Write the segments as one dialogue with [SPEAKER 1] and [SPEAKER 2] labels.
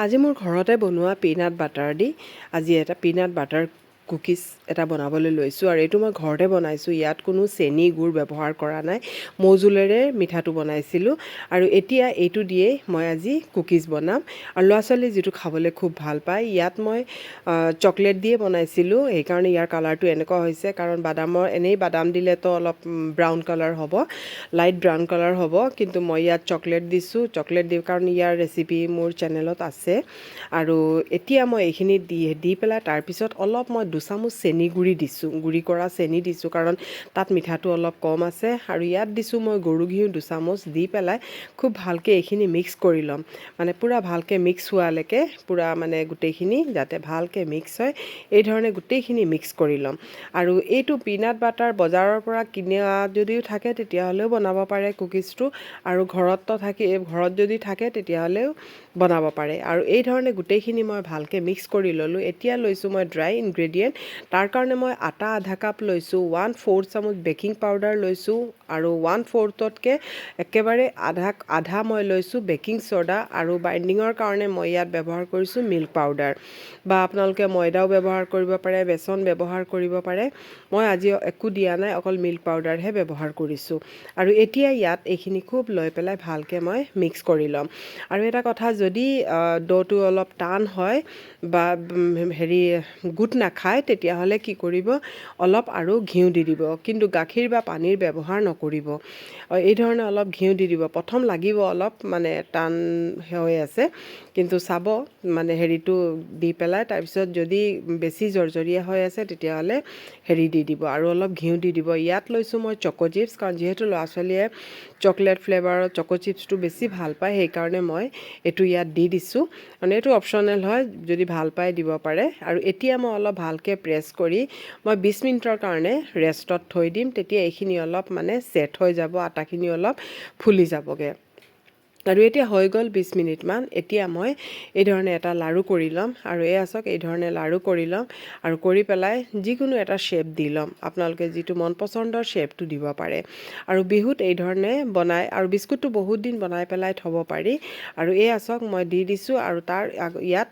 [SPEAKER 1] আজি মোৰ ঘৰতে বনোৱা পিনাট বাটাৰ দি আজি এটা পিনাট বাটাৰ কুকিজ এটা বনাবলৈ লৈছোঁ আৰু এইটো মই ঘৰতে বনাইছোঁ। ইয়াত কোনো চেনি গুড় ব্যৱহাৰ কৰা নাই, মৌজোলেৰে মিঠাটো বনাইছিলোঁ আৰু এতিয়া এইটো দিয়েই মই আজি কুকিজ বনাম আৰু ল'ৰা ছোৱালীয়ে যিটো খাবলৈ খুব ভাল পায়। ইয়াত মই চকলেট দিয়ে বনাইছিলোঁ, সেইকাৰণে ইয়াৰ কালাৰটো এনেকুৱা হৈছে, কাৰণ এনেই বাদাম দিলেতো অলপ ব্ৰাউন কালাৰ হ'ব, লাইট ব্ৰাউন কালাৰ হ'ব, কিন্তু মই ইয়াত চকলেট দিছোঁ। চকলেট দিওঁ কাৰণ ইয়াৰ ৰেচিপি মোৰ চেনেলত আছে। আৰু এতিয়া মই এইখিনি দি পেলাই তাৰপিছত অলপ মই 2 চামুচ চেনি গুড়ি কৰা চেনি দিছোঁ, কাৰণ তাত মিঠাটো অলপ কম আছে। আৰু ইয়াত দিছোঁ মই গৰু ঘিউ 2 চামুচ দি পেলাই খুব ভালকৈ এইখিনি মিক্স কৰি ল'ম, মানে পূৰা ভালকৈ মিক্স হোৱালৈকে, পূৰা মানে গোটেইখিনি যাতে ভালকৈ মিক্স হয় এই ধৰণে গোটেইখিনি মিক্স কৰি ল'ম। আৰু এইটো পিনাট বাটাৰ বজাৰৰ পৰা কিনা যদিও থাকে তেতিয়াহ'লেও বনাব পাৰে কুকিজটো, আৰু ঘৰত যদি থাকে তেতিয়াহ'লেও বনাব পাৰে। আৰু এই ধৰণে গোটেইখিনি মই ভালকৈ মিক্স কৰি ল'লোঁ। এতিয়া লৈছোঁ মই ড্ৰাই ইনগ্ৰেডিয়েণ্ট। তাৰ কাৰণে মই আটা আধা কাপ লৈছোঁ, 1/4 চামুচ বেকিং পাউডাৰ লৈছোঁ, আৰু 1/4তকৈ একেবাৰে আধা মই লৈছোঁ বেকিং ছ'ডা, আৰু বাইণ্ডিঙৰ কাৰণে মই ইয়াত ব্যৱহাৰ কৰিছোঁ মিল্ক পাউডাৰ, বা আপোনালোকে ময়দাও ব্যৱহাৰ কৰিব পাৰে, বেচন ব্যৱহাৰ কৰিব পাৰে। মই আজি একো দিয়া নাই, অকল মিল্ক পাউডাৰহে ব্যৱহাৰ কৰিছোঁ। আৰু এতিয়া ইয়াত এইখিনি খুব লৈ পেলাই ভালকৈ মই মিক্স কৰি ল'ম। আৰু এটা কথা, যদি ড'টো অলপ টান হয় বা গোট নাখায় তেতিয়াহ'লে কি কৰিব, অলপ আৰু ঘিউ দি দিব, কিন্তু গাখীৰ বা পানীৰ ব্যৱহাৰ নকৰিব। এই ধৰণে অলপ ঘিউ দি দিব। প্ৰথম লাগিব অলপ, মানে টান হৈ আছে, কিন্তু চাব মানে হেৰিটো দি পেলাই, তাৰপিছত যদি বেছি জৰজৰীয়া হৈ আছে তেতিয়াহ'লে দি দিব, আৰু অলপ ঘিউ দি দিব। ইয়াত লৈছোঁ মই চকো চিপ্ছ, কাৰণ যিহেতু ল'ৰা ছোৱালীয়ে চকলেট ফ্লেভাৰৰ চকো চিপ্ছটো বেছি ভাল পায়, সেইকাৰণে মই এইটো ইয়াত দি দিছোঁ। মানে এইটো অপশ্যনেল হয়, যদি ভাল পায় দিব পাৰে। আৰু এতিয়া মই অলপ ভালকৈ প্ৰেছ কৰি মই 20 মিনিটৰ কাৰণে ৰেষ্টত থৈ দিম, তেতিয়া এইখিনি অলপ মানে ছেট হৈ যাব, আটাখিনি অলপ ফুলি যাবগৈ। আৰু এতিয়া হৈ গ'ল 20 মিনিটমান। এতিয়া মই এই ধৰণে এটা লাড়ু কৰি ল'ম, আৰু এই ধৰণে লাড়ু কৰি ল'ম, আৰু কৰি পেলাই যিকোনো এটা শ্বেপ দি ল'ম। আপোনালোকে যিটো মন পচন্দৰ শ্বেপটো দিব পাৰে। আৰু বিহুত এই ধৰণে বনাই, আৰু বিস্কুটটো বহুত দিন বনাই পেলাই থ'ব পাৰি। আৰু মই দি দিছোঁ, আৰু ইয়াত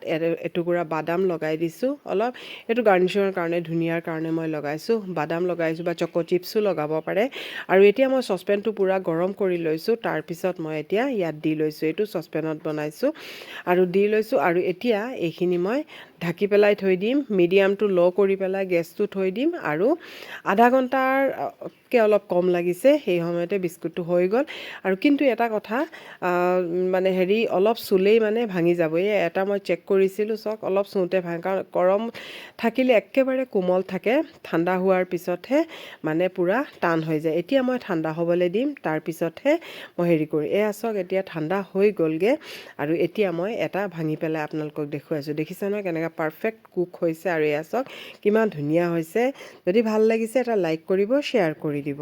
[SPEAKER 1] এটুকুৰা বাদাম লগাই দিছোঁ অলপ, এইটো গাৰ্নিচিঙৰ কাৰণে, ধুনীয়াৰ কাৰণে মই লগাইছোঁ, বাদাম লগাইছোঁ, বা চকো চিপ্ছো লগাব পাৰে। আৰু এতিয়া মই চচপেনটো পূৰা গৰম কৰি লৈছোঁ, তাৰপিছত মই এতিয়া ইয়াত দি লৈছোঁ, এইটো চচপেনত বনাইছোঁ, আৰু দি লৈছোঁ। আৰু এতিয়া এইখিনি মই ঢাকি পেলাই থৈ দিম, মিডিয়াম টু ল' কৰি পেলাই গেছটো থৈ দিম, আৰু আধা ঘণ্টাৰকৈ অলপ কম লাগিছে, সেই সময়তে বিস্কুটটো হৈ গ'ল। আৰু কিন্তু এটা কথা, মানে অলপ চুলেই মানে ভাঙি যাব। এটা মই চেক কৰিছিলোঁ, অলপ চুওঁতে ভাঙে, কাৰণ গৰম থাকিলে একেবাৰে কোমল থাকে, ঠাণ্ডা হোৱাৰ পিছতহে মানে পূৰা টান হৈ যায়। এতিয়া মই ঠাণ্ডা হ'বলৈ দিম, তাৰপিছতহে মই কৰি। এতিয়া ঠাণ্ডা হৈ গ'লগৈ, আৰু এতিয়া মই এটা ভাঙি পেলাই আপোনালোকক দেখুৱাইছোঁ। দেখিছে নহয় কেনেকৈ পাৰফেক্ট কুক হৈছে, আৰু কিমান ধুনীয়া হৈছে। যদি ভাল লাগিছে এটা লাইক কৰিব, শ্বেয়াৰ কৰি দিব।